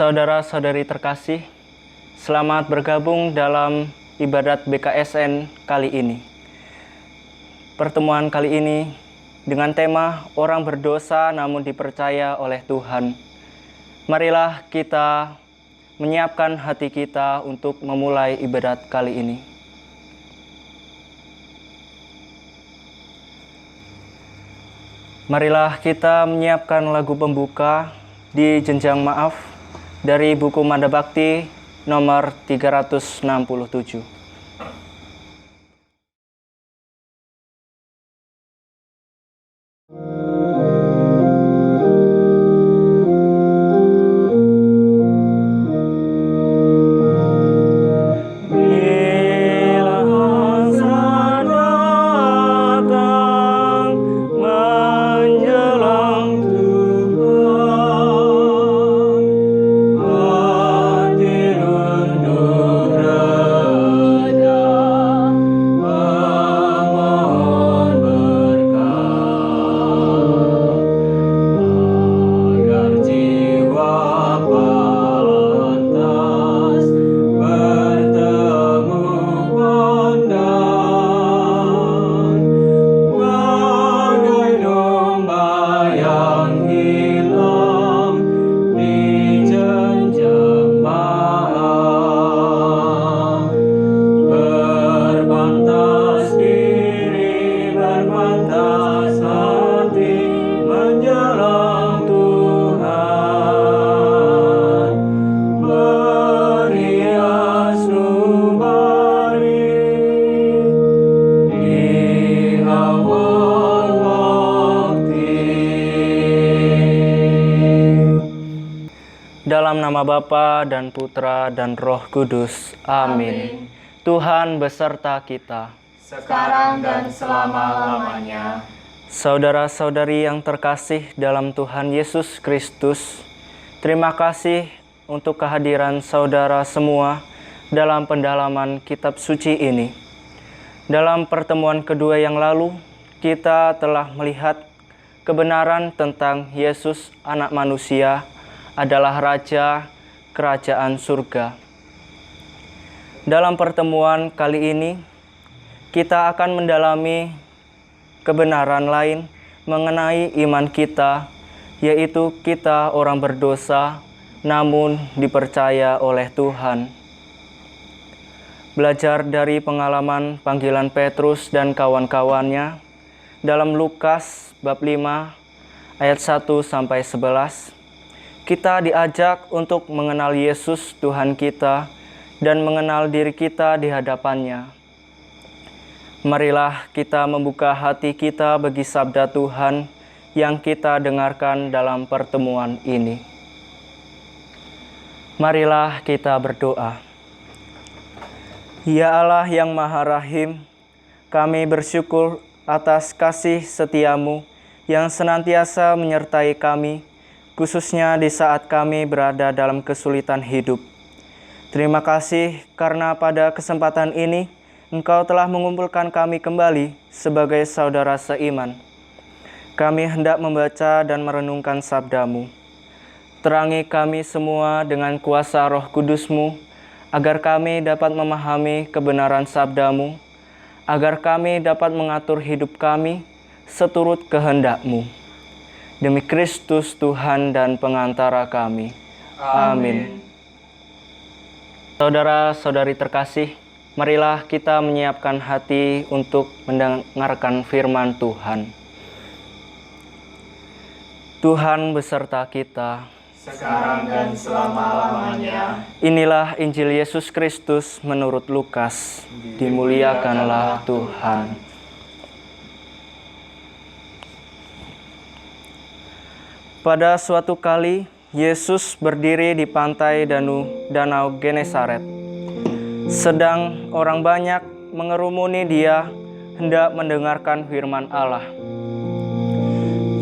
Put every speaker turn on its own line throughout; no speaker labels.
Saudara-saudari terkasih, selamat bergabung dalam ibadat BKSN kali ini. Pertemuan kali ini dengan tema orang berdosa namun dipercaya oleh Tuhan. Marilah kita menyiapkan hati kita untuk memulai ibadat kali ini. Marilah kita menyiapkan lagu pembuka di Jenjang Maaf dari buku Manda Bakti nomor 367. Dalam nama Bapa dan Putra dan Roh Kudus. Amin. Tuhan beserta kita,
sekarang dan selama-lamanya.
Saudara-saudari yang terkasih dalam Tuhan Yesus Kristus, terima kasih untuk kehadiran saudara semua dalam pendalaman kitab suci ini. Dalam pertemuan kedua yang lalu, kita telah melihat kebenaran tentang Yesus anak manusia adalah Raja Kerajaan Surga. Dalam pertemuan kali ini, kita akan mendalami kebenaran lain mengenai iman kita, yaitu kita orang berdosa namun dipercaya oleh Tuhan. Belajar dari pengalaman panggilan Petrus dan kawan-kawannya dalam Lukas bab 5 ayat 1-11. Kita diajak untuk mengenal Yesus Tuhan kita dan mengenal diri kita di hadapannya. Marilah kita membuka hati kita bagi sabda Tuhan yang kita dengarkan dalam pertemuan ini. Marilah kita berdoa. Ya Allah yang Maha Rahim, kami bersyukur atas kasih setiamu yang senantiasa menyertai kami, khususnya di saat kami berada dalam kesulitan hidup. Terima kasih karena pada kesempatan ini Engkau telah mengumpulkan kami kembali sebagai saudara seiman. Kami hendak membaca dan merenungkan sabda-Mu. Terangi kami semua dengan kuasa Roh Kudus-Mu, agar kami dapat memahami kebenaran sabda-Mu, agar kami dapat mengatur hidup kami seturut kehendak-Mu. Demi Kristus Tuhan dan pengantara kami. Amin. Saudara-saudari terkasih, marilah kita menyiapkan hati untuk mendengarkan firman Tuhan. Tuhan beserta kita,
sekarang dan selama-lamanya.
Inilah Injil Yesus Kristus menurut Lukas. Dimuliakanlah Tuhan. Pada suatu kali, Yesus berdiri di pantai Danau Genesaret. Sedang orang banyak mengerumuni Dia hendak mendengarkan firman Allah.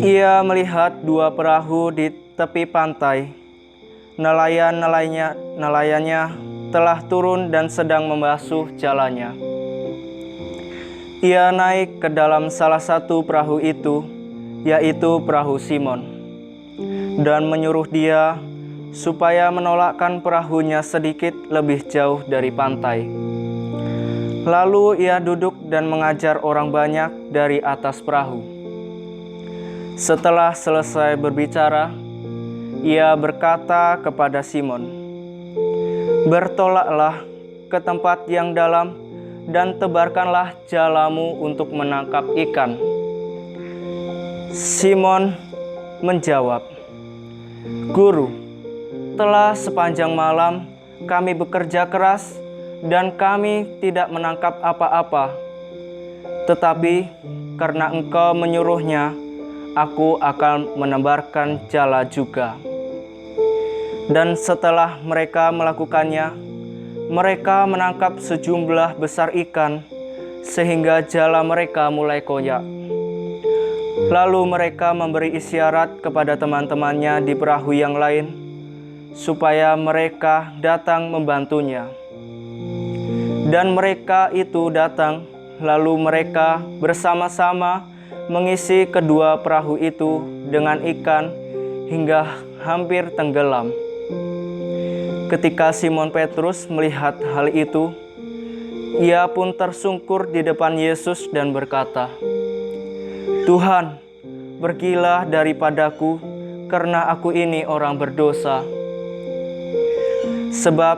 Ia melihat dua perahu di tepi pantai. Nelayannya telah turun dan sedang membasuh jalannya. Ia naik ke dalam salah satu perahu itu, yaitu perahu Simon, dan menyuruh dia supaya menolakkan perahunya sedikit lebih jauh dari pantai. Lalu ia duduk dan mengajar orang banyak dari atas perahu. Setelah selesai berbicara, ia berkata kepada Simon, "Bertolaklah ke tempat yang dalam dan tebarkanlah jalamu untuk menangkap ikan." Simon menjawab, "Guru, telah sepanjang malam kami bekerja keras dan kami tidak menangkap apa-apa. Tetapi karena Engkau menyuruhnya, aku akan menebarkan jala juga." Dan setelah mereka melakukannya, mereka menangkap sejumlah besar ikan sehingga jala mereka mulai koyak. Lalu mereka memberi isyarat kepada teman-temannya di perahu yang lain supaya mereka datang membantunya. Dan mereka itu datang, lalu mereka bersama-sama mengisi kedua perahu itu dengan ikan hingga hampir tenggelam. Ketika Simon Petrus melihat hal itu, ia pun tersungkur di depan Yesus dan berkata, "Tuhan, pergilah daripadaku, karena aku ini orang berdosa." Sebab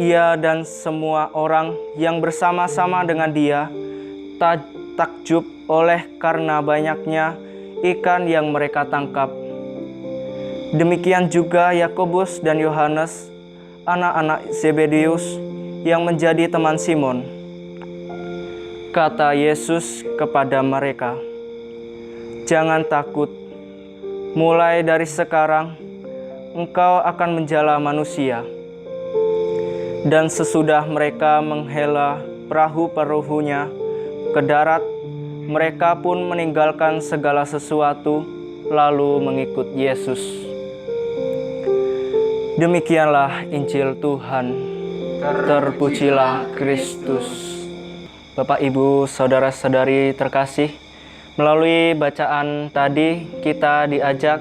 ia dan semua orang yang bersama-sama dengan dia takjub oleh karena banyaknya ikan yang mereka tangkap. Demikian juga Yakobus dan Yohanes, anak-anak Zebedeus, yang menjadi teman Simon. Kata Yesus kepada mereka, "Jangan takut, mulai dari sekarang engkau akan menjala manusia." Dan sesudah mereka menghela perahu-perahunya ke darat, mereka pun meninggalkan segala sesuatu, lalu mengikut Yesus. Demikianlah Injil Tuhan. Terpujilah Kristus. Bapak, Ibu, saudara-saudari terkasih, melalui bacaan tadi kita diajak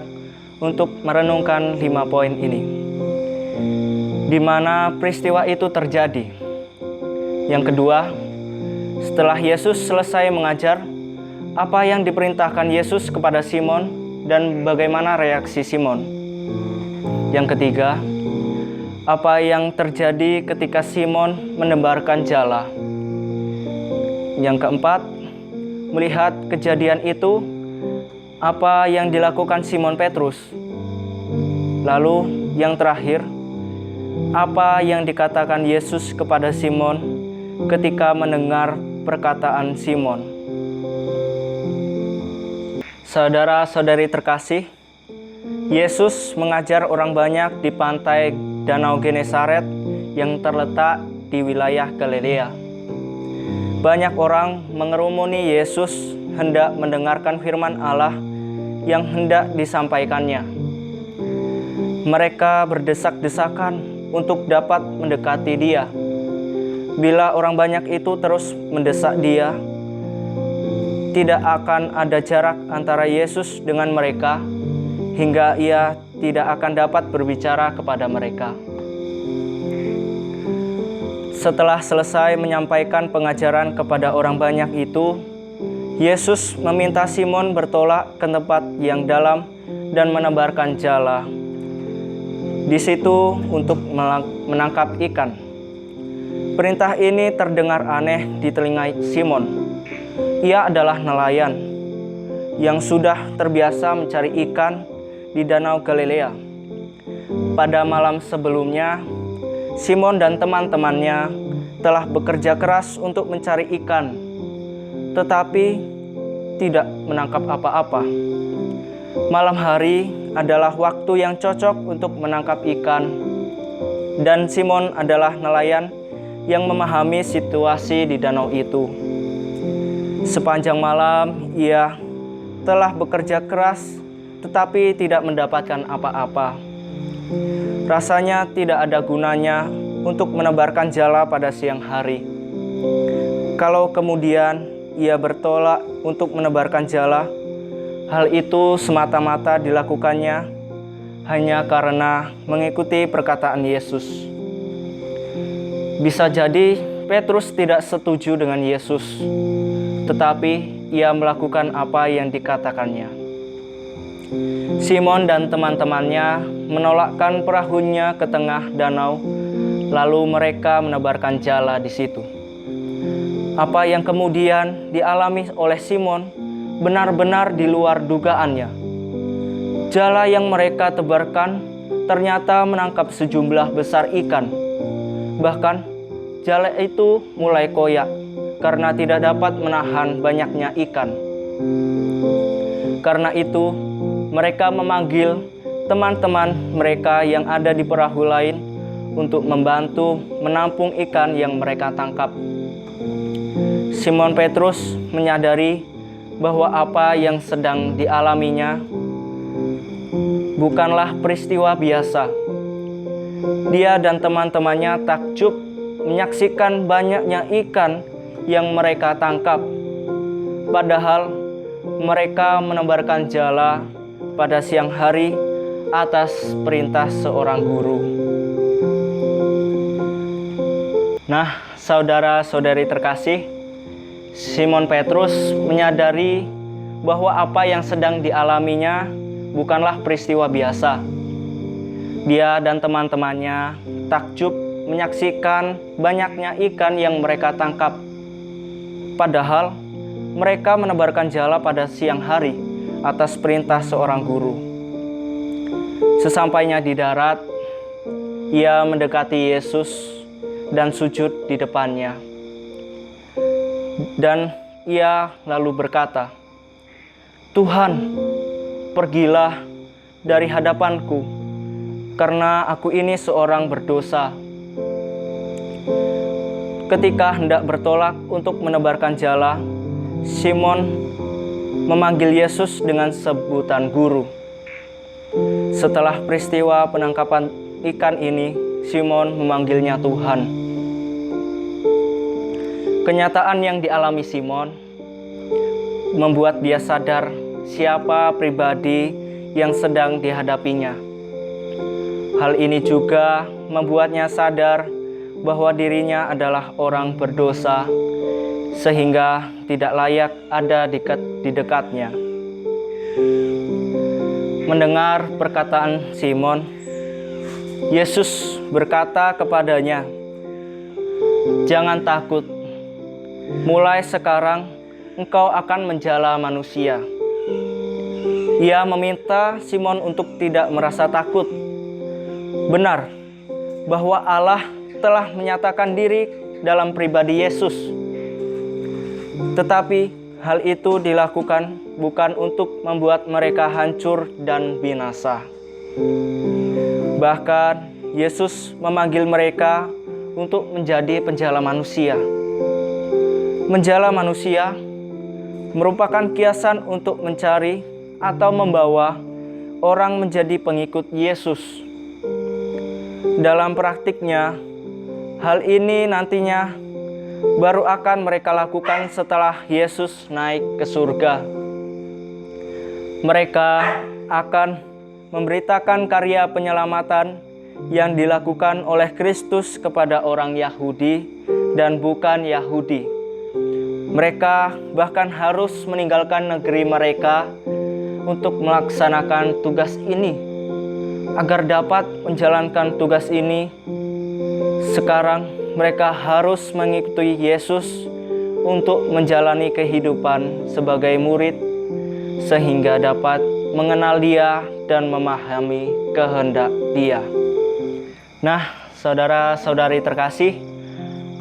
untuk merenungkan 5 poin ini, di mana peristiwa itu terjadi. Yang kedua, setelah Yesus selesai mengajar, apa yang diperintahkan Yesus kepada Simon dan bagaimana reaksi Simon. Yang ketiga, apa yang terjadi ketika Simon menebarkan jala. Yang keempat, melihat kejadian itu, apa yang dilakukan Simon Petrus. Lalu yang terakhir, apa yang dikatakan Yesus kepada Simon ketika mendengar perkataan Simon. Saudara-saudari terkasih, Yesus mengajar orang banyak di pantai Danau Genesaret yang terletak di wilayah Galilea. Banyak orang mengerumuni Yesus hendak mendengarkan firman Allah yang hendak disampaikannya. Mereka berdesak-desakan untuk dapat mendekati Dia. Bila orang banyak itu terus mendesak Dia, tidak akan ada jarak antara Yesus dengan mereka, hingga Ia tidak akan dapat berbicara kepada mereka. Setelah selesai menyampaikan pengajaran kepada orang banyak itu, Yesus meminta Simon bertolak ke tempat yang dalam dan menebarkan jala di situ untuk menangkap ikan. Perintah ini terdengar aneh di telinga Simon. Ia adalah nelayan yang sudah terbiasa mencari ikan di Danau Galilea. Pada malam sebelumnya, Simon dan teman-temannya telah bekerja keras untuk mencari ikan, tetapi tidak menangkap apa-apa. Malam hari adalah waktu yang cocok untuk menangkap ikan, dan Simon adalah nelayan yang memahami situasi di danau itu. Sepanjang malam ia telah bekerja keras, tetapi tidak mendapatkan apa-apa. Rasanya tidak ada gunanya untuk menebarkan jala pada siang hari. Kalau kemudian ia bertolak untuk menebarkan jala, hal itu semata-mata dilakukannya hanya karena mengikuti perkataan Yesus. Bisa jadi Petrus tidak setuju dengan Yesus, tetapi ia melakukan apa yang dikatakannya. Simon dan teman-temannya menolakkan perahunya ke tengah danau, lalu mereka menebarkan jala di situ. Apa yang kemudian dialami oleh Simon benar-benar di luar dugaannya. Jala yang mereka tebarkan ternyata menangkap sejumlah besar ikan. Bahkan jala itu mulai koyak karena tidak dapat menahan banyaknya ikan. Karena itu, mereka memanggil teman-teman mereka yang ada di perahu lain untuk membantu menampung ikan yang mereka tangkap. Simon Petrus menyadari bahwa apa yang sedang dialaminya bukanlah peristiwa biasa. Dia dan teman-temannya takjub menyaksikan banyaknya ikan yang mereka tangkap. Padahal mereka menebarkan jala pada siang hari atas perintah seorang guru. Nah, saudara-saudari terkasih, Simon Petrus menyadari bahwa apa yang sedang dialaminya bukanlah peristiwa biasa. Dia dan teman-temannya takjub menyaksikan banyaknya ikan yang mereka tangkap. Padahal mereka menebarkan jala pada siang hari atas perintah seorang guru. Sesampainya di darat, ia mendekati Yesus dan sujud di depannya. Dan ia lalu berkata, "Tuhan, pergilah dari hadapanku, karena aku ini seorang berdosa." Ketika hendak bertolak untuk menebarkan jala, Simon memanggil Yesus dengan sebutan guru. Setelah peristiwa penangkapan ikan ini, Simon memanggilnya Tuhan. Kenyataan yang dialami Simon membuat dia sadar siapa pribadi yang sedang dihadapinya. Hal ini juga membuatnya sadar bahwa dirinya adalah orang berdosa, sehingga tidak layak ada di dekatnya. Mendengar perkataan Simon, Yesus berkata kepadanya, "Jangan takut, mulai sekarang engkau akan menjala manusia." Ia meminta Simon untuk tidak merasa takut. Benar bahwa Allah telah menyatakan diri dalam pribadi Yesus. Tetapi hal itu dilakukan bukan untuk membuat mereka hancur dan binasa. Bahkan Yesus memanggil mereka untuk menjadi penjala manusia. Menjala manusia merupakan kiasan untuk mencari atau membawa orang menjadi pengikut Yesus. Dalam praktiknya, hal ini nantinya baru akan mereka lakukan setelah Yesus naik ke surga. Mereka akan memberitakan karya penyelamatan yang dilakukan oleh Kristus kepada orang Yahudi dan bukan Yahudi. Mereka bahkan harus meninggalkan negeri mereka untuk melaksanakan tugas ini. Agar dapat menjalankan tugas ini, sekarang mereka harus mengikuti Yesus untuk menjalani kehidupan sebagai murid, sehingga dapat mengenal Dia dan memahami kehendak Dia. Nah, saudara-saudari terkasih,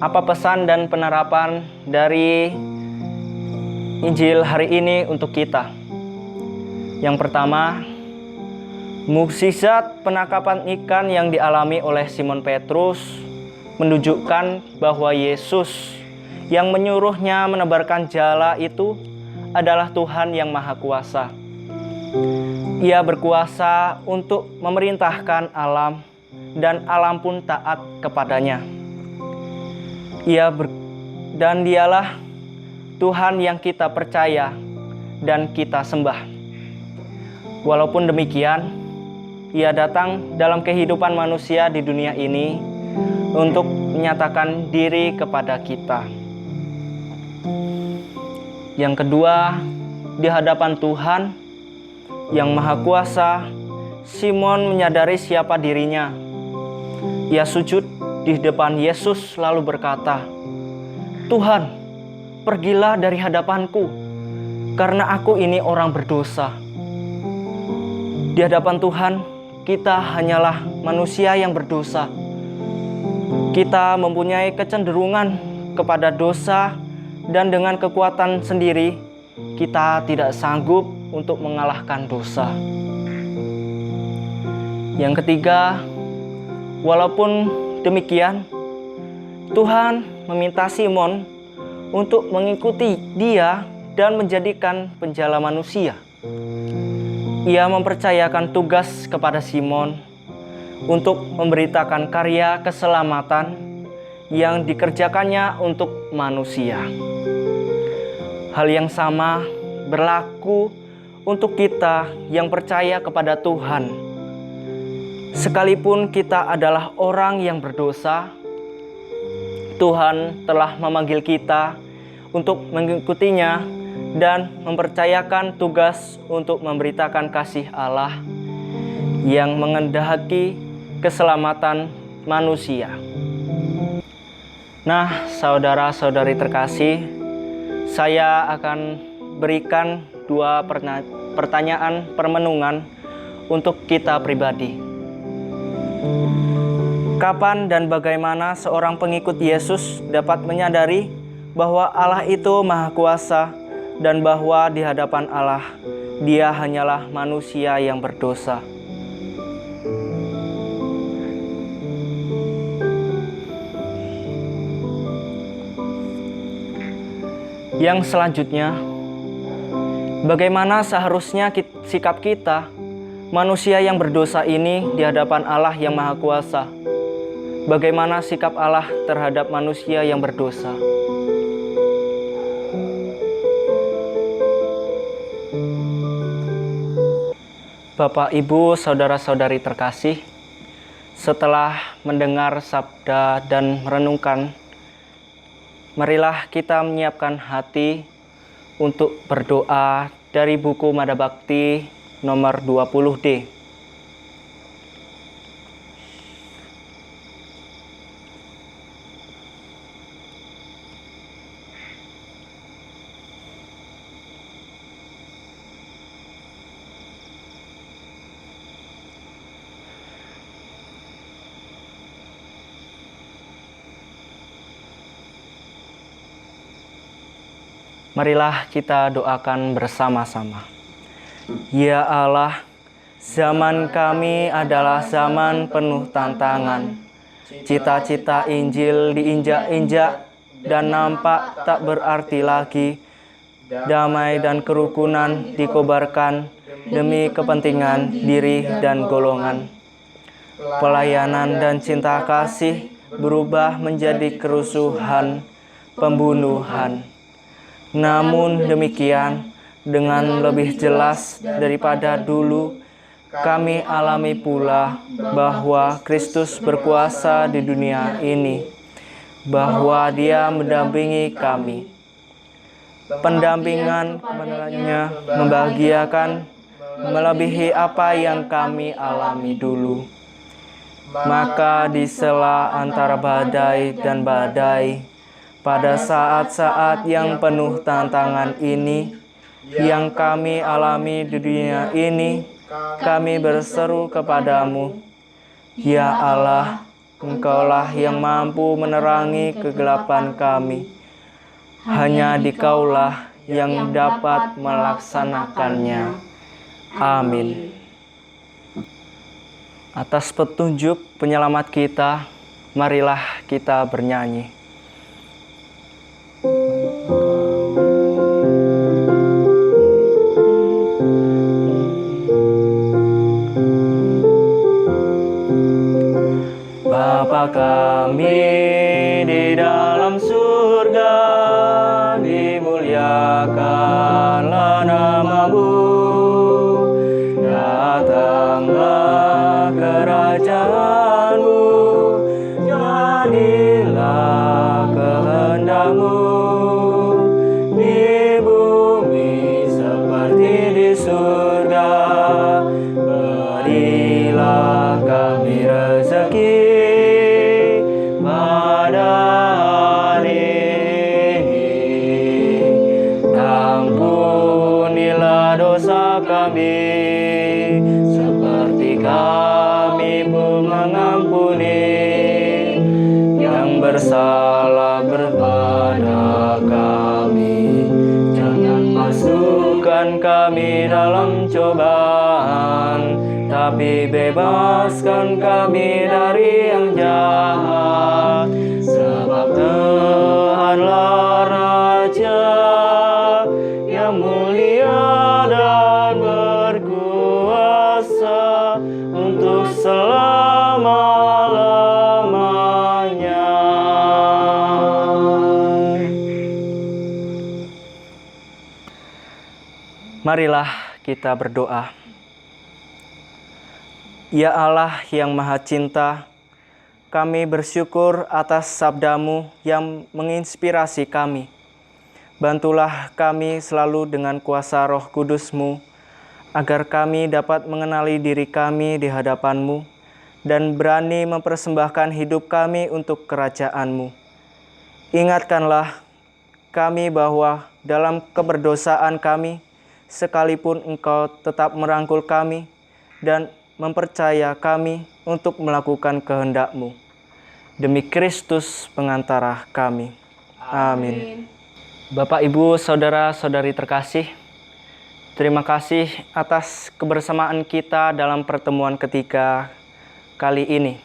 apa pesan dan penerapan dari Injil hari ini untuk kita? Yang pertama, mukjizat penangkapan ikan yang dialami oleh Simon Petrus menunjukkan bahwa Yesus yang menyuruhnya menebarkan jala itu adalah Tuhan yang Maha Kuasa. Ia berkuasa untuk memerintahkan alam dan alam pun taat kepadanya. Dan Dialah Tuhan yang kita percaya dan kita sembah. Walaupun demikian, Ia datang dalam kehidupan manusia di dunia ini untuk menyatakan diri kepada kita. Yang kedua, di hadapan Tuhan yang Maha Kuasa, Simon menyadari siapa dirinya. Ia sujud di depan Yesus lalu berkata, "Tuhan, pergilah dari hadapanku, karena aku ini orang berdosa." Di hadapan Tuhan, kita hanyalah manusia yang berdosa. Kita mempunyai kecenderungan kepada dosa, dan dengan kekuatan sendiri, kita tidak sanggup untuk mengalahkan dosa. Yang ketiga, walaupun demikian, Tuhan meminta Simon untuk mengikuti Dia dan menjadikan penjala manusia. Ia mempercayakan tugas kepada Simon untuk memberitakan karya keselamatan yang dikerjakannya untuk manusia. Hal yang sama berlaku untuk kita yang percaya kepada Tuhan. Sekalipun kita adalah orang yang berdosa, Tuhan telah memanggil kita untuk mengikutinya dan mempercayakan tugas untuk memberitakan kasih Allah yang mengendaki keselamatan manusia. Nah, saudara-saudari terkasih, saya akan berikan 2 pertanyaan permenungan untuk kita pribadi. Kapan dan bagaimana seorang pengikut Yesus dapat menyadari bahwa Allah itu Maha Kuasa dan bahwa di hadapan Allah Dia hanyalah manusia yang berdosa? Yang selanjutnya, bagaimana seharusnya sikap kita, manusia yang berdosa ini, di hadapan Allah yang Maha Kuasa? Bagaimana sikap Allah terhadap manusia yang berdosa? Bapak, Ibu, saudara-saudari terkasih, setelah mendengar sabda dan merenungkan, marilah kita menyiapkan hati untuk berdoa dari buku Mada Bakti nomor 20D. Marilah kita doakan bersama-sama. Ya Allah, zaman kami adalah zaman penuh tantangan. Cita-cita Injil diinjak-injak dan nampak tak berarti lagi. Damai dan kerukunan dikobarkan demi kepentingan diri dan golongan. Pelayanan dan cinta kasih berubah menjadi kerusuhan, pembunuhan. Namun demikian, dengan lebih jelas daripada dulu, kami alami pula bahwa Kristus berkuasa di dunia ini, bahwa Dia mendampingi kami. Pendampingan kebenarannya membahagiakan melebihi apa yang kami alami dulu. Maka di sela antara badai dan badai, pada saat-saat yang penuh tantangan ini, yang kami alami di dunia ini, kami berseru kepadamu, Ya Allah, Engkaulah yang mampu menerangi kegelapan kami. Hanya Dikaulah yang dapat melaksanakannya. Amin. Atas petunjuk penyelamat kita, marilah kita bernyanyi. Bapa kami di dalam surga, dimuliakanlah nama-Mu, datanglah kami, seperti kami pun mengampuni yang bersalah kepada kami. Jangan masukkan kami dalam cobaan, tapi bebaskan kami dari yang jahat. Sebab Tuhanlah Raja yang mulia dan berkuasa untuk selama-lamanya. Marilah kita berdoa. Ya Allah yang Maha Cinta, kami bersyukur atas sabda-Mu yang menginspirasi kami. Bantulah kami selalu dengan kuasa Roh Kudus-Mu, agar kami dapat mengenali diri kami di hadapan-Mu dan berani mempersembahkan hidup kami untuk kerajaan-Mu. Ingatkanlah kami bahwa dalam keberdosaan kami, sekalipun Engkau tetap merangkul kami dan mempercaya kami untuk melakukan kehendak-Mu. Demi Kristus pengantara kami. Amin. Bapak, Ibu, Saudara-saudari terkasih, terima kasih atas kebersamaan kita dalam pertemuan ketiga kali ini.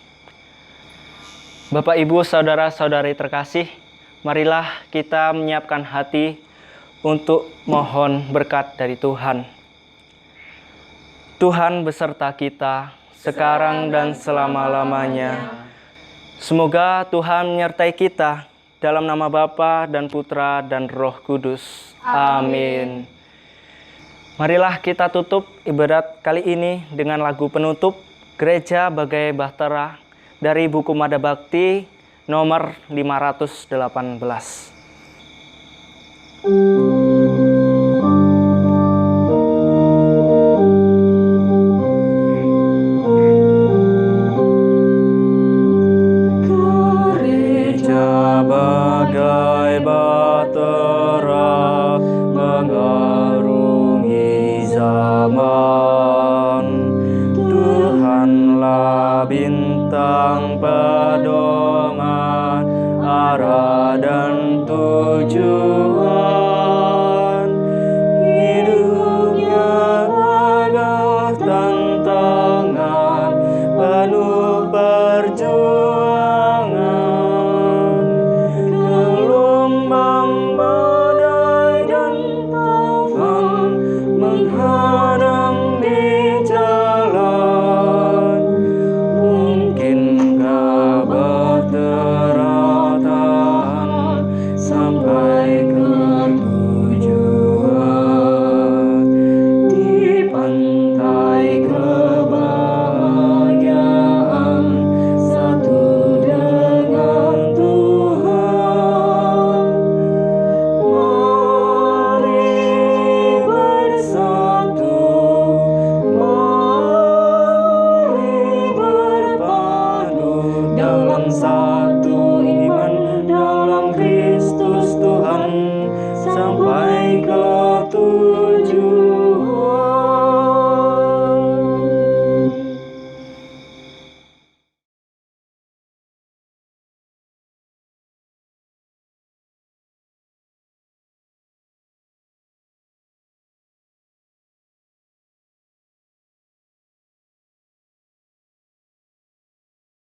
Bapak, Ibu, Saudara-saudari terkasih, marilah kita menyiapkan hati untuk mohon berkat dari Tuhan. Tuhan beserta kita sekarang dan selama-lamanya. Semoga Tuhan menyertai kita dalam nama Bapa dan Putra dan Roh Kudus. Amin. Marilah kita tutup ibadat kali ini dengan lagu penutup Gereja Bagai Bahtera dari buku Mada Bakti nomor 518. Bagai bahtera mengarungi zaman, Tuhanlah bintang pedoman, arah dan tujuan. Hidupnya agak tantangan, penuh perjuangan. Gelombang badai dan taufan menghadang di jalan. Mungkinkah bahtera tahan sampai ke